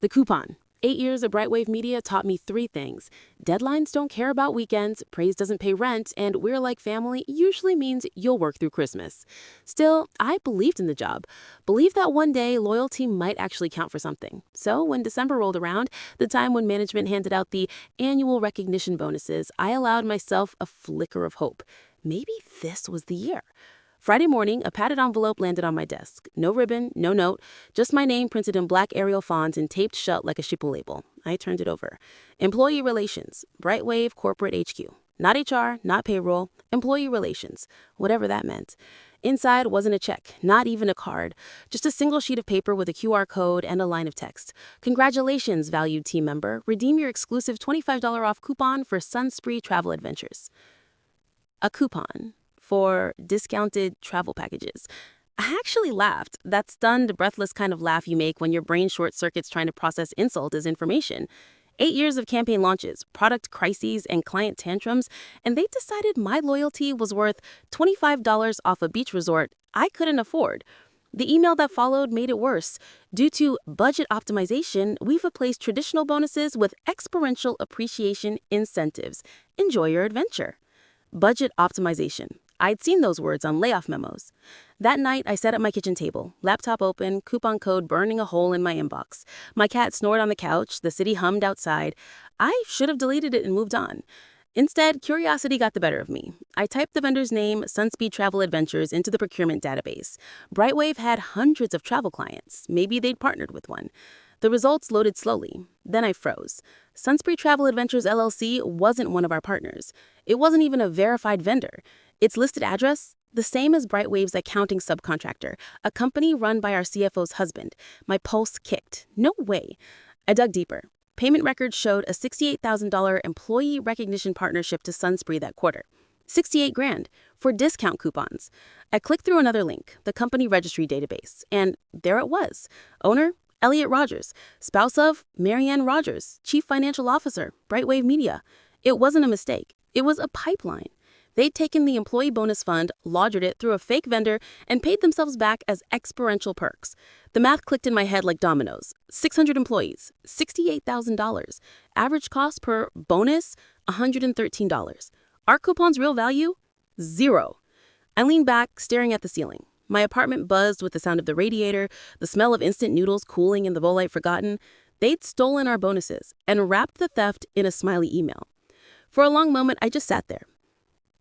The coupon. 8 years of Brightwave Media taught me three things. Deadlines don't care about weekends, praise doesn't pay rent, and we're like family usually means you'll work through Christmas. Still, I believed in the job. Believed that one day loyalty might actually count for something. So when December rolled around, the time when management handed out the annual recognition bonuses, I allowed myself a flicker of hope. Maybe this was the year. Friday morning, a padded envelope landed on my desk. No ribbon, no note, just my name printed in black Arial font and taped shut like a shippo label. I turned it over. Employee Relations, Brightwave Corporate HQ. Not HR, not payroll, employee relations, whatever that meant. Inside wasn't a check, not even a card, just a single sheet of paper with a QR code and a line of text. Congratulations, valued team member. Redeem your exclusive $25 off coupon for Sunspree travel adventures. A coupon for discounted travel packages. I actually laughed, that stunned, breathless kind of laugh you make when your brain short circuits trying to process insult as information. 8 years of campaign launches, product crises, and client tantrums, and they decided my loyalty was worth $25 off a beach resort I couldn't afford. The email that followed made it worse. Due to budget optimization, we've replaced traditional bonuses with experiential appreciation incentives. Enjoy your adventure. Budget optimization. I'd seen those words on layoff memos. That night, I sat at my kitchen table, laptop open, coupon code burning a hole in my inbox. My cat snored on the couch, the city hummed outside. I should have deleted it and moved on. Instead, curiosity got the better of me. I typed the vendor's name, Sunspeed Travel Adventures, into the procurement database. Brightwave had hundreds of travel clients. Maybe they'd partnered with one. The results loaded slowly. Then I froze. Sunspeed Travel Adventures LLC wasn't one of our partners. It wasn't even a verified vendor. Its listed address? The same as Brightwave's accounting subcontractor, a company run by our CFO's husband. My pulse kicked. No way. I dug deeper. Payment records showed a $68,000 employee recognition partnership to Sunspree that quarter. 68 grand for discount coupons. I clicked through another link, the company registry database, and there it was. Owner, Elliot Rogers. Spouse of, Marianne Rogers. Chief Financial Officer, Brightwave Media. It wasn't a mistake. It was a pipeline. They'd taken the employee bonus fund, laundered it through a fake vendor, and paid themselves back as experiential perks. The math clicked in my head like dominoes. 600 employees, $68,000. Average cost per bonus, $113. Our coupon's real value? Zero. I leaned back, staring at the ceiling. My apartment buzzed with the sound of the radiator, the smell of instant noodles cooling in the bowl I'd forgotten. They'd stolen our bonuses and wrapped the theft in a smiley email. For a long moment, I just sat there.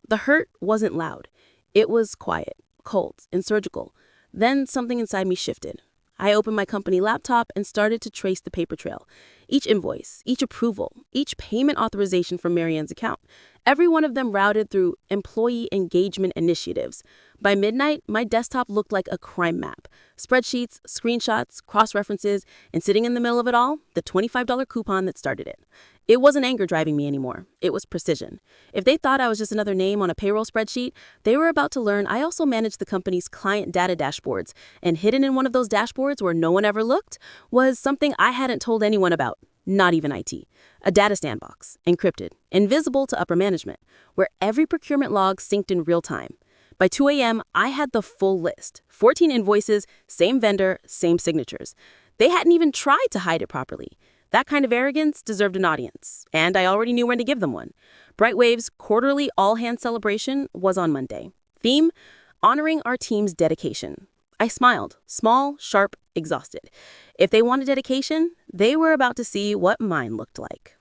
The hurt wasn't loud. It was quiet, cold, and surgical. Then something inside me shifted. I opened my company laptop and started to trace the paper trail. Each invoice, each approval, each payment authorization from Marianne's account. Every one of them routed through employee engagement initiatives. By midnight, my desktop looked like a crime map. Spreadsheets, screenshots, cross-references, and sitting in the middle of it all, the $25 coupon that started it. It wasn't anger driving me anymore. It was precision. If they thought I was just another name on a payroll spreadsheet, they were about to learn I also managed the company's client data dashboards, and hidden in one of those dashboards where no one ever looked was something I hadn't told anyone about, not even IT. A data sandbox, encrypted, invisible to upper management, where every procurement log synced in real time. By 2 a.m., I had the full list, 14 invoices, same vendor, same signatures. They hadn't even tried to hide it properly. That kind of arrogance deserved an audience, and I already knew when to give them one. Brightwave's quarterly all-hands celebration was on Monday. Theme, honoring our team's dedication. I smiled, small, sharp, exhausted. If they wanted dedication, they were about to see what mine looked like.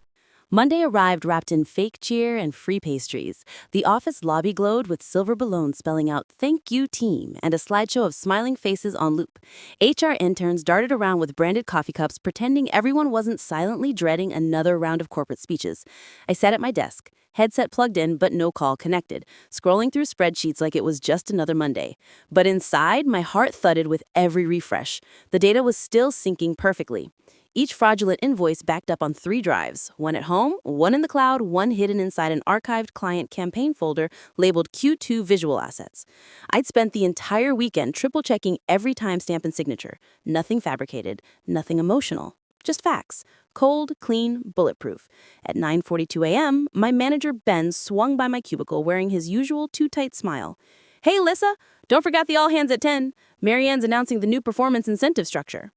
Monday arrived wrapped in fake cheer and free pastries. The office lobby glowed with silver balloons spelling out "Thank you, team," and a slideshow of smiling faces on loop. HR interns darted around with branded coffee cups, pretending everyone wasn't silently dreading another round of corporate speeches. I sat at my desk, headset plugged in but no call connected, scrolling through spreadsheets like it was just another Monday. But inside, my heart thudded with every refresh. The data was still syncing perfectly. Each fraudulent invoice backed up on 3 drives, one at home, one in the cloud, one hidden inside an archived client campaign folder labeled Q2 Visual Assets. I'd spent the entire weekend triple-checking every timestamp and signature. Nothing fabricated, nothing emotional, just facts. Cold, clean, bulletproof. At 9:42 a.m., my manager Ben swung by my cubicle wearing his usual too-tight smile. "Hey, Lissa, don't forget the all-hands at 10. Marianne's announcing the new performance incentive structure."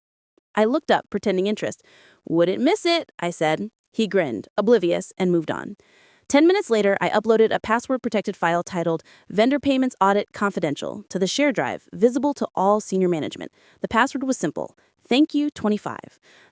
I looked up, pretending interest. Wouldn't miss it, I said. He grinned, oblivious, and moved on. 10 minutes later, I uploaded a password-protected file titled Vendor Payments Audit Confidential to the share drive, visible to all senior management. The password was simple, thank you 25.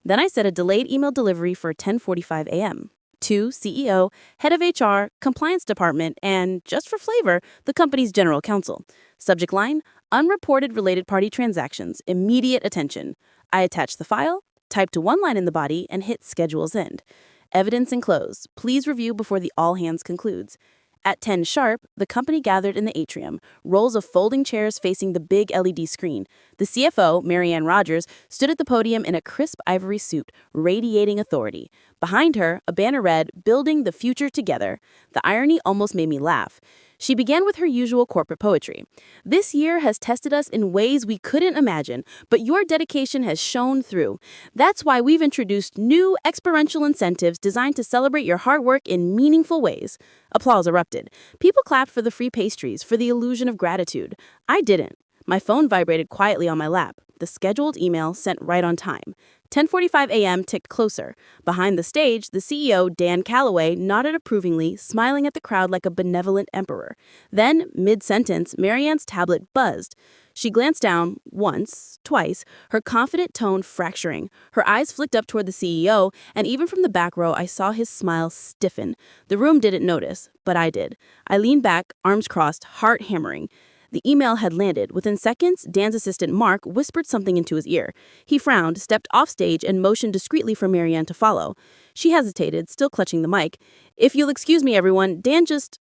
Then I set a delayed email delivery for 10:45 a.m. to CEO, head of HR, compliance department, and, just for flavor, the company's general counsel. Subject line, unreported related party transactions, immediate attention. I attached the file, typed to one line in the body, and hit schedule's end. Evidence enclosed. Please review before the all hands concludes. At 10 sharp, the company gathered in the atrium, rows of folding chairs facing the big LED screen. The CFO, Marianne Rogers, stood at the podium in a crisp ivory suit, radiating authority. Behind her, a banner read, Building the Future Together. The irony almost made me laugh. She began with her usual corporate poetry. This year has tested us in ways we couldn't imagine, but your dedication has shone through. That's why we've introduced new experiential incentives designed to celebrate your hard work in meaningful ways. Applause erupted. People clapped for the free pastries, for the illusion of gratitude. I didn't. My phone vibrated quietly on my lap. The scheduled email sent right on time. 10:45 a.m. ticked closer. Behind the stage, the CEO, Dan Calloway, nodded approvingly, smiling at the crowd like a benevolent emperor. Then, mid-sentence, Marianne's tablet buzzed. She glanced down, once, twice, her confident tone fracturing. Her eyes flicked up toward the CEO, and even from the back row, I saw his smile stiffen. The room didn't notice, but I did. I leaned back, arms crossed, heart hammering. The email had landed. Within seconds, Dan's assistant, Mark, whispered something into his ear. He frowned, stepped off stage, and motioned discreetly for Marianne to follow. She hesitated, still clutching the mic. If you'll excuse me, everyone, Dan just,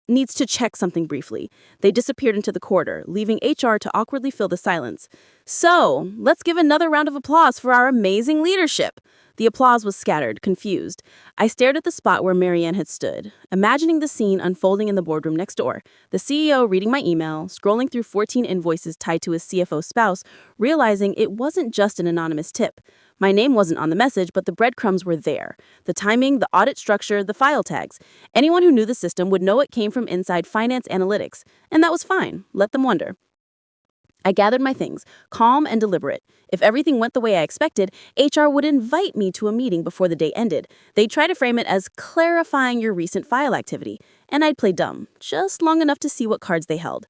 needs to check something briefly. They disappeared into the corridor, leaving HR to awkwardly fill the silence. So, let's give another round of applause for our amazing leadership. The applause was scattered, confused. I stared at the spot where Marianne had stood, imagining the scene unfolding in the boardroom next door. The CEO reading my email, scrolling through 14 invoices tied to his CFO spouse, realizing it wasn't just an anonymous tip. My name wasn't on the message, but the breadcrumbs were there. The timing, the audit structure, the file tags. Anyone who knew the system would know it came from inside finance analytics. And that was fine. Let them wonder. I gathered my things, calm and deliberate. If everything went the way I expected, HR would invite me to a meeting before the day ended. They'd try to frame it as clarifying your recent file activity, and I'd play dumb, just long enough to see what cards they held.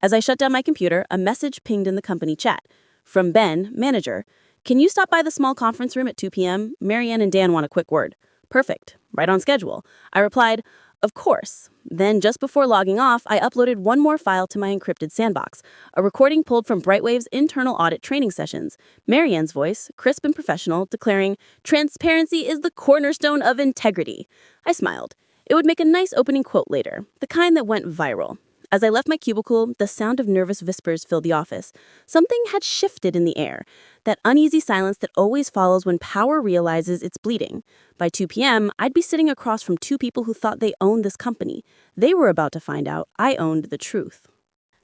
As I shut down my computer, a message pinged in the company chat. From Ben, manager. Can you stop by the small conference room at 2 p.m.? Marianne and Dan want a quick word. Perfect. Right on schedule. I replied, of course. Then, just before logging off, I uploaded one more file to my encrypted sandbox, a recording pulled from Brightwave's internal audit training sessions. Marianne's voice, crisp and professional, declaring, transparency is the cornerstone of integrity. I smiled. It would make a nice opening quote later, the kind that went viral. As I left my cubicle, the sound of nervous whispers filled the office. Something had shifted in the air, that uneasy silence that always follows when power realizes it's bleeding. By 2 p.m., I'd be sitting across from two people who thought they owned this company. They were about to find out I owned the truth.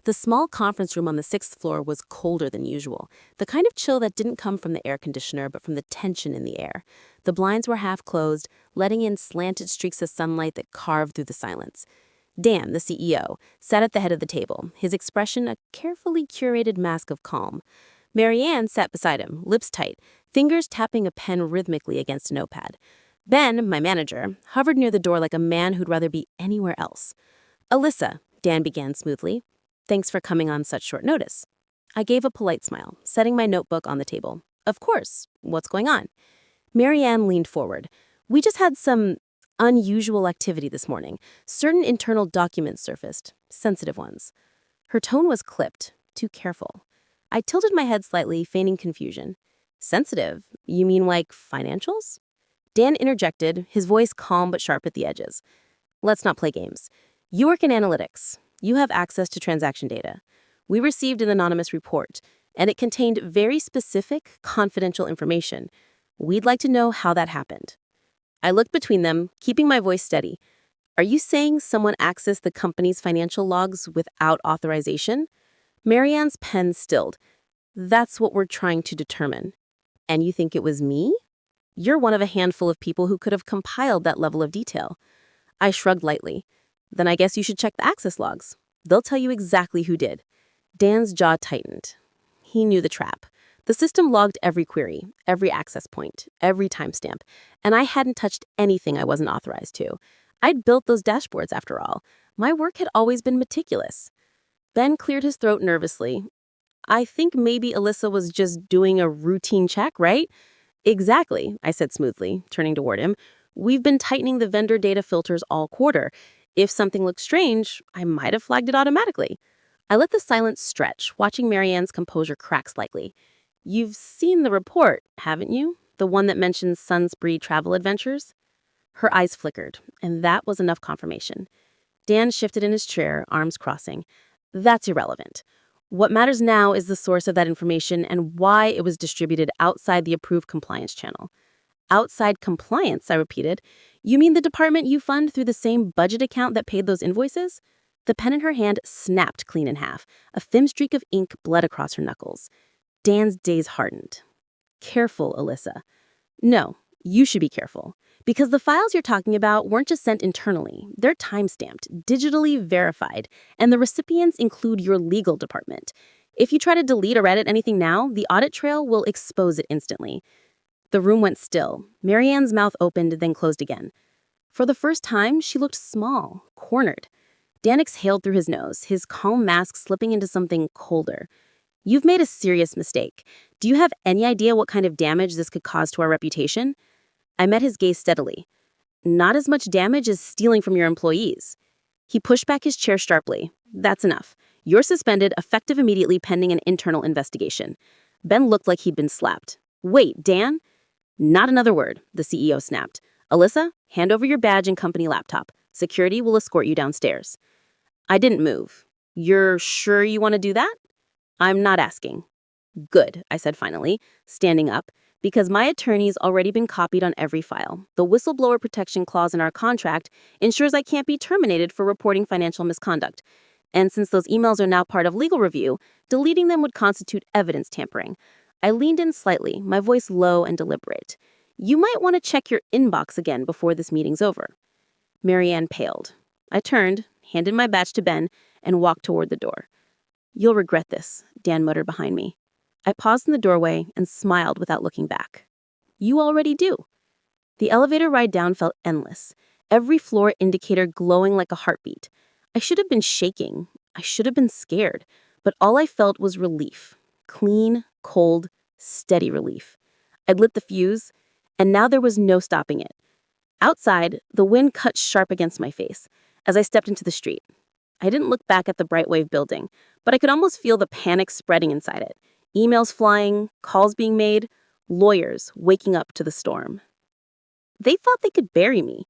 The small conference room on the 6th floor was colder than usual, the kind of chill that didn't come from the air conditioner but from the tension in the air. The blinds were half closed, letting in slanted streaks of sunlight that carved through the silence. Dan, the CEO, sat at the head of the table, his expression a carefully curated mask of calm. Marianne sat beside him, lips tight, fingers tapping a pen rhythmically against a notepad. Ben, my manager, hovered near the door like a man who'd rather be anywhere else. Alyssa, Dan began smoothly, thanks for coming on such short notice. I gave a polite smile, setting my notebook on the table. Of course, what's going on? Marianne leaned forward. We just had some unusual activity this morning. Certain internal documents surfaced, sensitive ones. Her tone was clipped, too careful. I tilted my head slightly, feigning confusion. Sensitive? You mean like financials? Dan interjected, his voice calm but sharp at the edges. Let's not play games. You work in analytics. You have access to transaction data. We received an anonymous report, and it contained very specific, confidential information. We'd like to know how that happened. I looked between them, keeping my voice steady. Are you saying someone accessed the company's financial logs without authorization? Marianne's pen stilled. That's what we're trying to determine. And you think it was me? You're one of a handful of people who could have compiled that level of detail. I shrugged lightly. Then I guess you should check the access logs. They'll tell you exactly who did. Dan's jaw tightened. He knew the trap. The system logged every query, every access point, every timestamp, and I hadn't touched anything I wasn't authorized to. I'd built those dashboards after all. My work had always been meticulous. Ben cleared his throat nervously. I think maybe Alyssa was just doing a routine check, right? Exactly, I said smoothly, turning toward him. We've been tightening the vendor data filters all quarter. If something looked strange, I might have flagged it automatically. I let the silence stretch, watching Marianne's composure crack slightly. You've seen the report, haven't you? The one that mentions Sunspree travel adventures? Her eyes flickered, and that was enough confirmation. Dan shifted in his chair, arms crossing. That's irrelevant. What matters now is the source of that information and why it was distributed outside the approved compliance channel. Outside compliance, I repeated. You mean the department you fund through the same budget account that paid those invoices? The pen in her hand snapped clean in half. A thin streak of ink bled across her knuckles. Dan's gaze hardened. Careful, Alyssa. No, you should be careful. Because the files you're talking about weren't just sent internally. They're time-stamped, digitally verified, and the recipients include your legal department. If you try to delete or edit anything now, the audit trail will expose it instantly. The room went still. Marianne's mouth opened, then closed again. For the first time, she looked small, cornered. Dan exhaled through his nose, his calm mask slipping into something colder. You've made a serious mistake. Do you have any idea what kind of damage this could cause to our reputation? I met his gaze steadily. Not as much damage as stealing from your employees. He pushed back his chair sharply. That's enough. You're suspended, effective immediately pending an internal investigation. Ben looked like he'd been slapped. Wait, Dan? Not another word, the CEO snapped. Alyssa, hand over your badge and company laptop. Security will escort you downstairs. I didn't move. You're sure you want to do that? I'm not asking. Good, I said finally, standing up, because my attorney's already been copied on every file. The whistleblower protection clause in our contract ensures I can't be terminated for reporting financial misconduct. And since those emails are now part of legal review, deleting them would constitute evidence tampering. I leaned in slightly, my voice low and deliberate. You might want to check your inbox again before this meeting's over. Marianne paled. I turned, handed my badge to Ben, and walked toward the door. You'll regret this, Dan muttered behind me. I paused in the doorway and smiled without looking back. You already do. The elevator ride down felt endless, every floor indicator glowing like a heartbeat. I should have been shaking. I should have been scared. But all I felt was relief. Clean, cold, steady relief. I'd lit the fuse, and now there was no stopping it. Outside, the wind cut sharp against my face as I stepped into the street. I didn't look back at the Brightwave building, but I could almost feel the panic spreading inside it. Emails flying, calls being made, lawyers waking up to the storm. They thought they could bury me.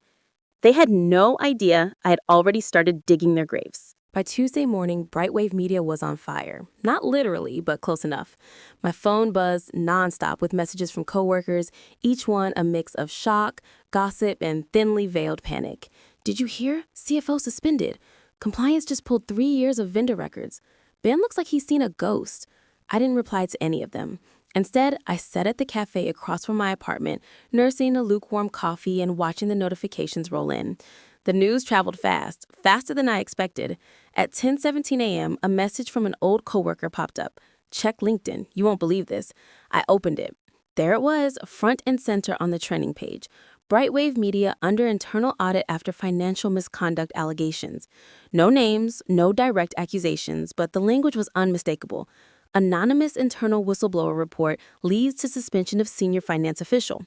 They had no idea I had already started digging their graves. By Tuesday morning, Brightwave Media was on fire. Not literally, but close enough. My phone buzzed nonstop with messages from coworkers, each one a mix of shock, gossip, and thinly veiled panic. Did you hear? CFO suspended. Compliance just pulled 3 years of vendor records. Ben looks like he's seen a ghost. I didn't reply to any of them. Instead, I sat at the cafe across from my apartment, nursing a lukewarm coffee and watching the notifications roll in. The news traveled fast, faster than I expected. At 10:17 a.m., a message from an old coworker popped up. Check LinkedIn. You won't believe this. I opened it. There it was, front and center on the trending page. Brightwave Media under internal audit after financial misconduct allegations. No names, no direct accusations, but the language was unmistakable. Anonymous internal whistleblower report leads to suspension of senior finance official.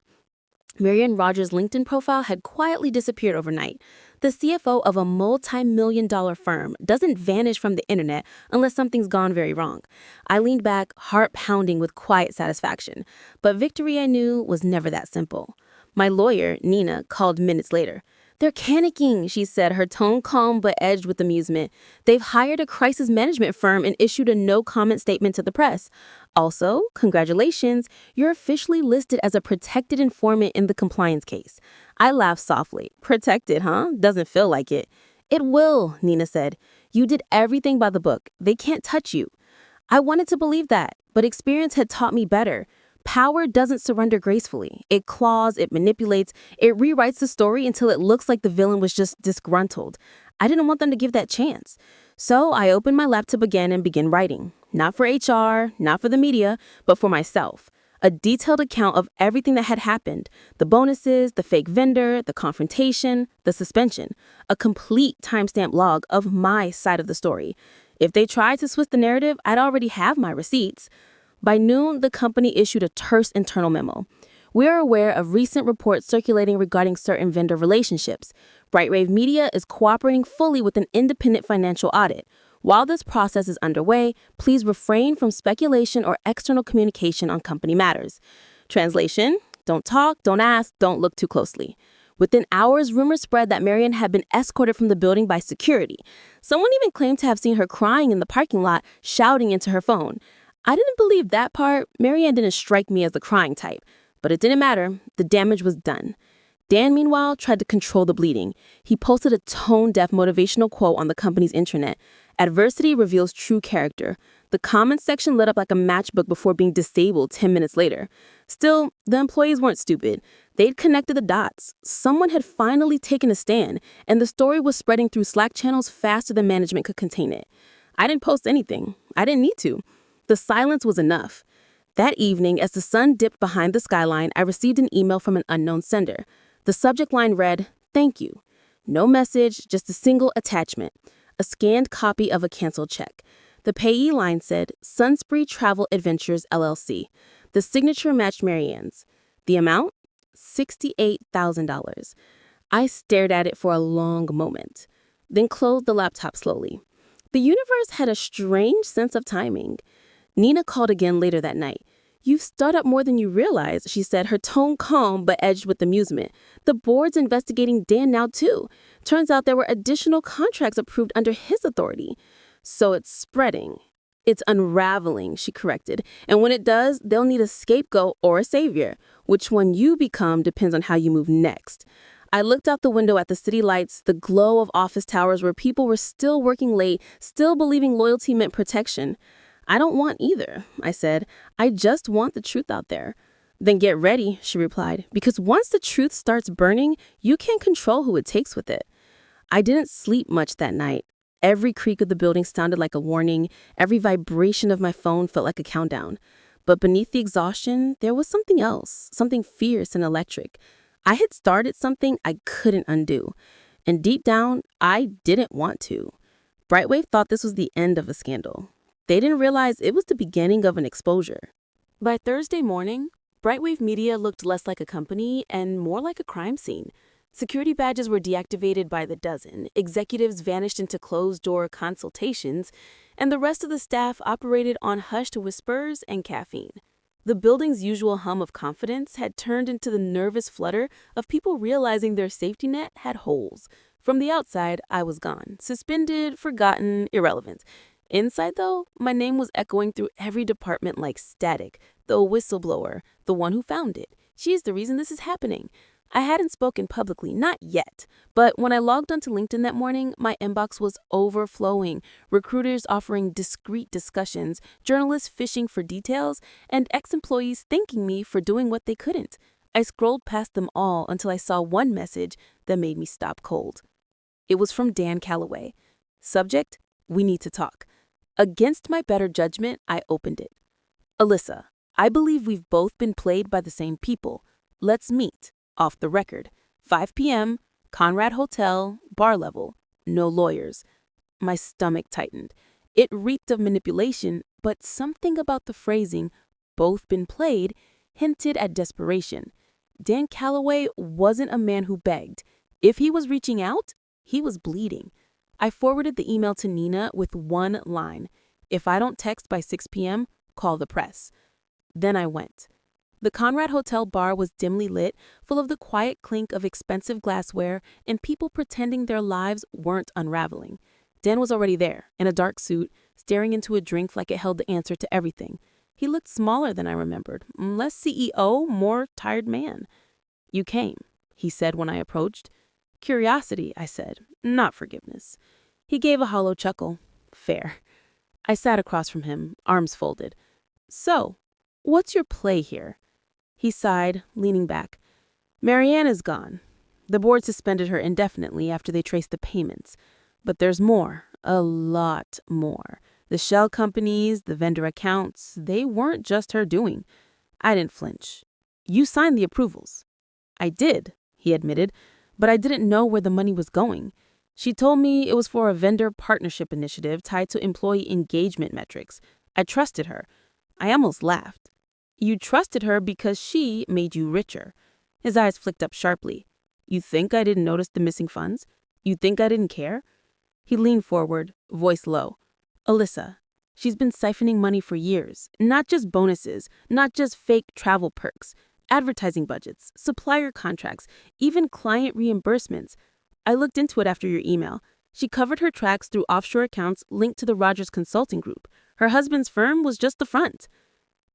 Marianne Rogers' LinkedIn profile had quietly disappeared overnight. The CFO of a multi-million-dollar firm doesn't vanish from the internet unless something's gone very wrong. I leaned back, heart pounding with quiet satisfaction. But victory, I knew, was never that simple. My lawyer, Nina, called minutes later. They're panicking, she said, her tone calm but edged with amusement. They've hired a crisis management firm and issued a no-comment statement to the press. Also, congratulations, you're officially listed as a protected informant in the compliance case. I laughed softly. Protected, huh? Doesn't feel like it. It will, Nina said. You did everything by the book. They can't touch you. I wanted to believe that, but experience had taught me better. Power doesn't surrender gracefully. It claws, it manipulates, it rewrites the story until it looks like the villain was just disgruntled. I didn't want them to give that chance. So I opened my laptop again and began writing. Not for HR, not for the media, but for myself. A detailed account of everything that had happened. The bonuses, the fake vendor, the confrontation, the suspension. A complete timestamp log of my side of the story. If they tried to twist the narrative, I'd already have my receipts. By noon, the company issued a terse internal memo. We are aware of recent reports circulating regarding certain vendor relationships. Brightwave Media is cooperating fully with an independent financial audit. While this process is underway, please refrain from speculation or external communication on company matters. Translation: don't talk, don't ask, don't look too closely. Within hours, rumors spread that Marianne had been escorted from the building by security. Someone even claimed to have seen her crying in the parking lot, shouting into her phone. I didn't believe that part. Marianne didn't strike me as the crying type. But it didn't matter. The damage was done. Dan, meanwhile, tried to control the bleeding. He posted a tone-deaf motivational quote on the company's intranet. Adversity reveals true character. The comments section lit up like a matchbook before being disabled 10 minutes later. Still, the employees weren't stupid. They'd connected the dots. Someone had finally taken a stand, and the story was spreading through Slack channels faster than management could contain it. I didn't post anything. I didn't need to. The silence was enough. That evening, as the sun dipped behind the skyline, I received an email from an unknown sender. The subject line read, "Thank you." No message, just a single attachment. A scanned copy of a canceled check. The payee line said, Sunspree Travel Adventures, LLC. The signature matched Marianne's. The amount? $68,000. I stared at it for a long moment, then closed the laptop slowly. The universe had a strange sense of timing. Nina called again later that night. "You've stirred up more than you realize," she said, her tone calm but edged with amusement. "The board's investigating Dan now, too. Turns out there were additional contracts approved under his authority. So it's spreading. It's unraveling," she corrected. "And when it does, they'll need a scapegoat or a savior. Which one you become depends on how you move next." I looked out the window at the city lights, the glow of office towers where people were still working late, still believing loyalty meant protection. "I don't want either," I said. "I just want the truth out there." "Then get ready," she replied, "because once the truth starts burning, you can't control who it takes with it." I didn't sleep much that night. Every creak of the building sounded like a warning. Every vibration of my phone felt like a countdown. But beneath the exhaustion, there was something else, something fierce and electric. I had started something I couldn't undo. And deep down, I didn't want to. Brightwave thought this was the end of a scandal. They didn't realize it was the beginning of an exposure. By Thursday morning, Brightwave Media looked less like a company and more like a crime scene. Security badges were deactivated by the dozen, executives vanished into closed-door consultations, and the rest of the staff operated on hushed whispers and caffeine. The building's usual hum of confidence had turned into the nervous flutter of people realizing their safety net had holes. From the outside, I was gone, suspended, forgotten, irrelevant. Inside, though, my name was echoing through every department like static. The whistleblower, the one who found it. She's the reason this is happening. I hadn't spoken publicly, not yet. But when I logged onto LinkedIn that morning, my inbox was overflowing. Recruiters offering discreet discussions, journalists fishing for details, and ex-employees thanking me for doing what they couldn't. I scrolled past them all until I saw one message that made me stop cold. It was from Dan Calloway. Subject: "We need to talk." Against my better judgment, I opened it. "Alyssa, I believe we've both been played by the same people. Let's meet. Off the record. 5 p.m., Conrad Hotel, bar level. No lawyers." My stomach tightened. It reeked of manipulation, but something about the phrasing, "both been played," hinted at desperation. Dan Calloway wasn't a man who begged. If he was reaching out, he was bleeding. I forwarded the email to Nina with one line: "If I don't text by 6 p.m., call the press." Then I went. The Conrad Hotel bar was dimly lit, full of the quiet clink of expensive glassware and people pretending their lives weren't unraveling. Dan was already there, in a dark suit, staring into a drink like it held the answer to everything. He looked smaller than I remembered, less CEO, more tired man. "You came," he said when I approached. "Curiosity," I said, "not forgiveness." He gave a hollow chuckle. "Fair." I sat across from him, arms folded. "So, what's your play here?" He sighed, leaning back. "Marianne is gone. The board suspended her indefinitely after they traced the payments. But there's more, a lot more. The shell companies, the vendor accounts, they weren't just her doing. I didn't flinch. You signed the approvals. I did, he admitted, but I didn't know where the money was going. She told me it was for a vendor partnership initiative tied to employee engagement metrics. I trusted her. I almost laughed. You trusted her because she made you richer. His eyes flicked up sharply. You think I didn't notice the missing funds? You think I didn't care? He leaned forward, voice low. Alyssa, she's been siphoning money for years. Not just bonuses, not just fake travel perks, advertising budgets, supplier contracts, even client reimbursements. I looked into it after your email. She covered her tracks through offshore accounts linked to the Rogers Consulting Group. Her husband's firm was just the front.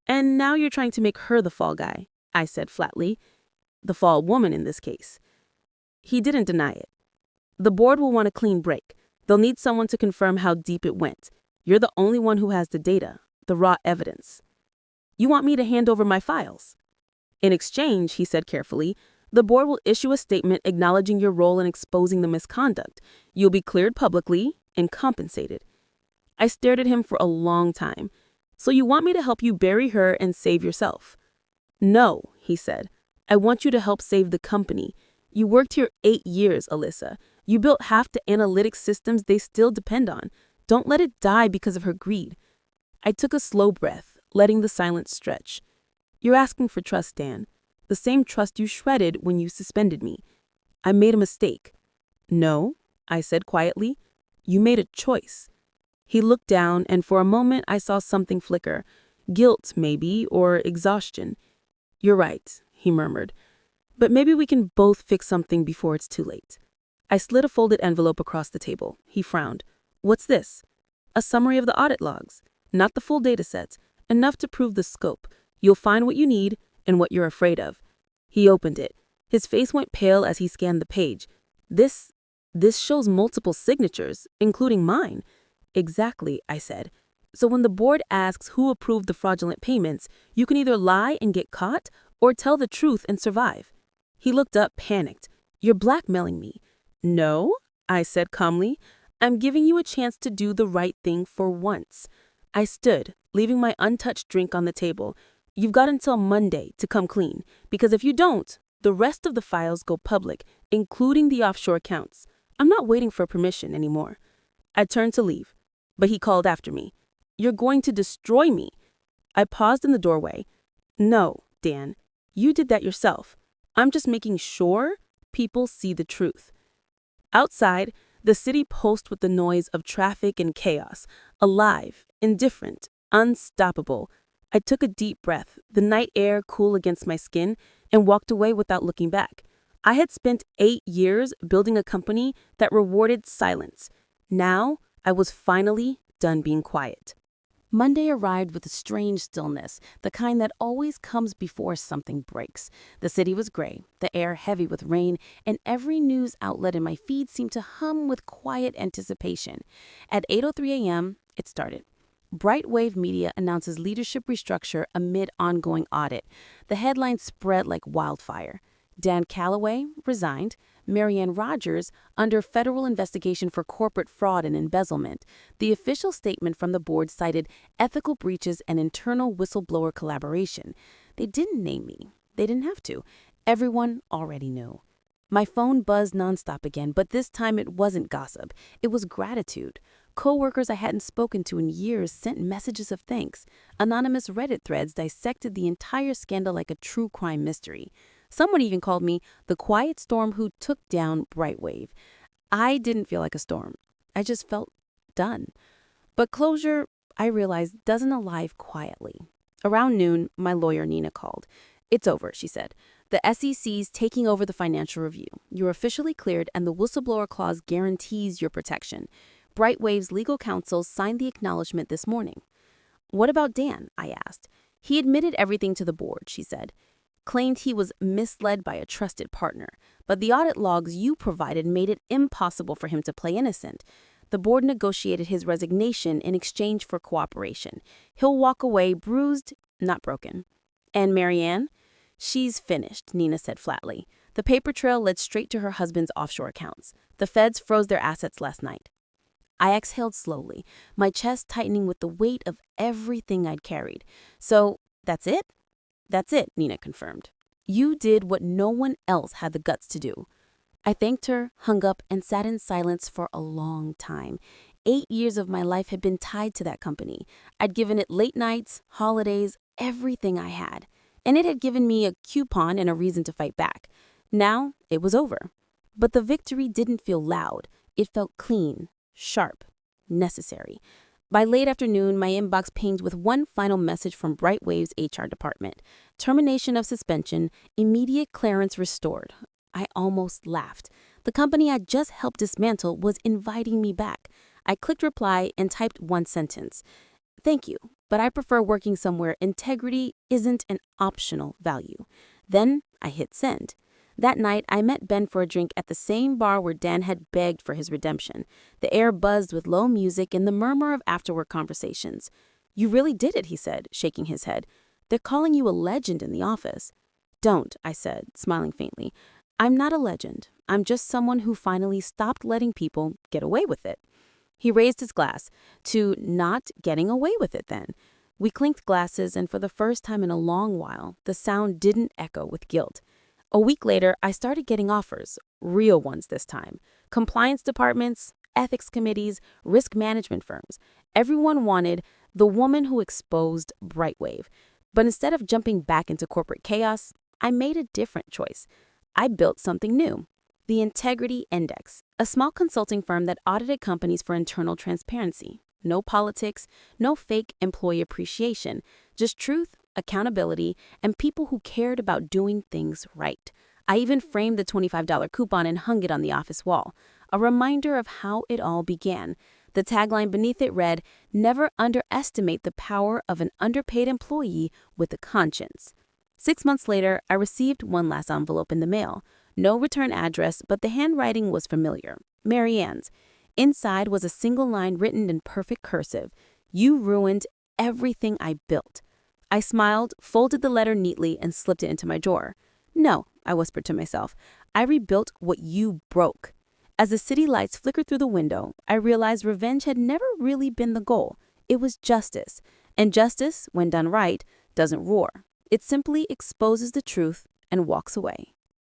And now you're trying to make her the fall guy, I said flatly. The fall woman in this case. He didn't deny it. The board will want a clean break. They'll need someone to confirm how deep it went. You're the only one who has the data, the raw evidence. You want me to hand over my files? In exchange, he said carefully, the board will issue a statement acknowledging your role in exposing the misconduct. You'll be cleared publicly and compensated. I stared at him for a long time. So you want me to help you bury her and save yourself? No, he said. I want you to help save the company. You worked here 8 years, Alyssa. You built half the analytics systems they still depend on. Don't let it die because of her greed. I took a slow breath, letting the silence stretch. You're asking for trust, Dan. The same trust you shredded when you suspended me. I made a mistake. No, I said quietly. You made a choice. He looked down, and for a moment I saw something flicker. Guilt, maybe, or exhaustion. You're right, he murmured. But maybe we can both fix something before it's too late. I slid a folded envelope across the table. He frowned. What's this? A summary of the audit logs. Not the full data sets. Enough to prove the scope. You'll find what you need and what you're afraid of. He opened it. His face went pale as he scanned the page. This shows multiple signatures, including mine. Exactly, I said. So when the board asks who approved the fraudulent payments, you can either lie and get caught or tell the truth and survive. He looked up, panicked. You're blackmailing me. No, I said calmly. I'm giving you a chance to do the right thing for once. I stood, leaving my untouched drink on the table. You've got until Monday to come clean, because if you don't, the rest of the files go public, including the offshore accounts. I'm not waiting for permission anymore. I turned to leave, but he called after me. You're going to destroy me. I paused in the doorway. No, Dan, you did that yourself. I'm just making sure people see the truth. Outside, the city pulsed with the noise of traffic and chaos, alive, indifferent, unstoppable. I took a deep breath, the night air cool against my skin, and walked away without looking back. I had spent 8 years building a company that rewarded silence. Now, I was finally done being quiet. Monday arrived with a strange stillness, the kind that always comes before something breaks. The city was gray, the air heavy with rain, and every news outlet in my feed seemed to hum with quiet anticipation. At 8:03 a.m., it started. Brightwave Media announces leadership restructure amid ongoing audit. The headlines spread like wildfire. Dan Calloway resigned. Marianne Rogers under federal investigation for corporate fraud and embezzlement. The official statement from the board cited ethical breaches and internal whistleblower collaboration. They didn't name me. They didn't have to. Everyone already knew. My phone buzzed nonstop again, but this time it wasn't gossip. It was gratitude. Coworkers I hadn't spoken to in years sent messages of thanks. Anonymous Reddit threads dissected the entire scandal like a true crime mystery. Someone even called me the quiet storm who took down Brightwave. I didn't feel like a storm. I just felt done. But closure, I realized, doesn't arrive quietly. Around noon, my lawyer Nina called. It's over, she said. The SEC's taking over the financial review. You're officially cleared and the whistleblower clause guarantees your protection. Brightwave's legal counsel signed the acknowledgement this morning. What about Dan? I asked. He admitted everything to the board, she said. Claimed he was misled by a trusted partner, but the audit logs you provided made it impossible for him to play innocent. The board negotiated his resignation in exchange for cooperation. He'll walk away bruised, not broken. And Marianne? She's finished, Nina said flatly. The paper trail led straight to her husband's offshore accounts. The feds froze their assets last night. I exhaled slowly, my chest tightening with the weight of everything I'd carried. So, that's it? That's it, Nina confirmed. You did what no one else had the guts to do. I thanked her, hung up, and sat in silence for a long time. 8 years of my life had been tied to that company. I'd given it late nights, holidays, everything I had. And it had given me a coupon and a reason to fight back. Now, it was over. But the victory didn't feel loud. It felt clean, sharp, necessary. By late afternoon, my inbox pinged with one final message from Brightwave's HR department. Termination of suspension, immediate clearance restored. I almost laughed. The company I'd just helped dismantle was inviting me back. I clicked reply and typed one sentence. Thank you, but I prefer working somewhere integrity isn't an optional value. Then I hit send. That night, I met Ben for a drink at the same bar where Dan had begged for his redemption. The air buzzed with low music and the murmur of afterward conversations. You really did it, he said, shaking his head. They're calling you a legend in the office. Don't, I said, smiling faintly. I'm not a legend. I'm just someone who finally stopped letting people get away with it. He raised his glass to not getting away with it then. We clinked glasses, and for the first time in a long while, the sound didn't echo with guilt. A week later, I started getting offers, real ones this time. Compliance departments, ethics committees, risk management firms. Everyone wanted the woman who exposed Brightwave. But instead of jumping back into corporate chaos, I made a different choice. I built something new. The Integrity Index, a small consulting firm that audited companies for internal transparency. No politics, no fake employee appreciation, just truth, accountability, and people who cared about doing things right. I even framed the $25 coupon and hung it on the office wall, a reminder of how it all began. The tagline beneath it read, "Never underestimate the power of an underpaid employee with a conscience." 6 months later, I received one last envelope in the mail. No return address, but the handwriting was familiar. Mary Ann's. Inside was a single line written in perfect cursive. You ruined everything I built. I smiled, folded the letter neatly, and slipped it into my drawer. No, I whispered to myself. I rebuilt what you broke. As the city lights flickered through the window, I realized revenge had never really been the goal. It was justice. And justice, when done right, doesn't roar. It simply exposes the truth and walks away.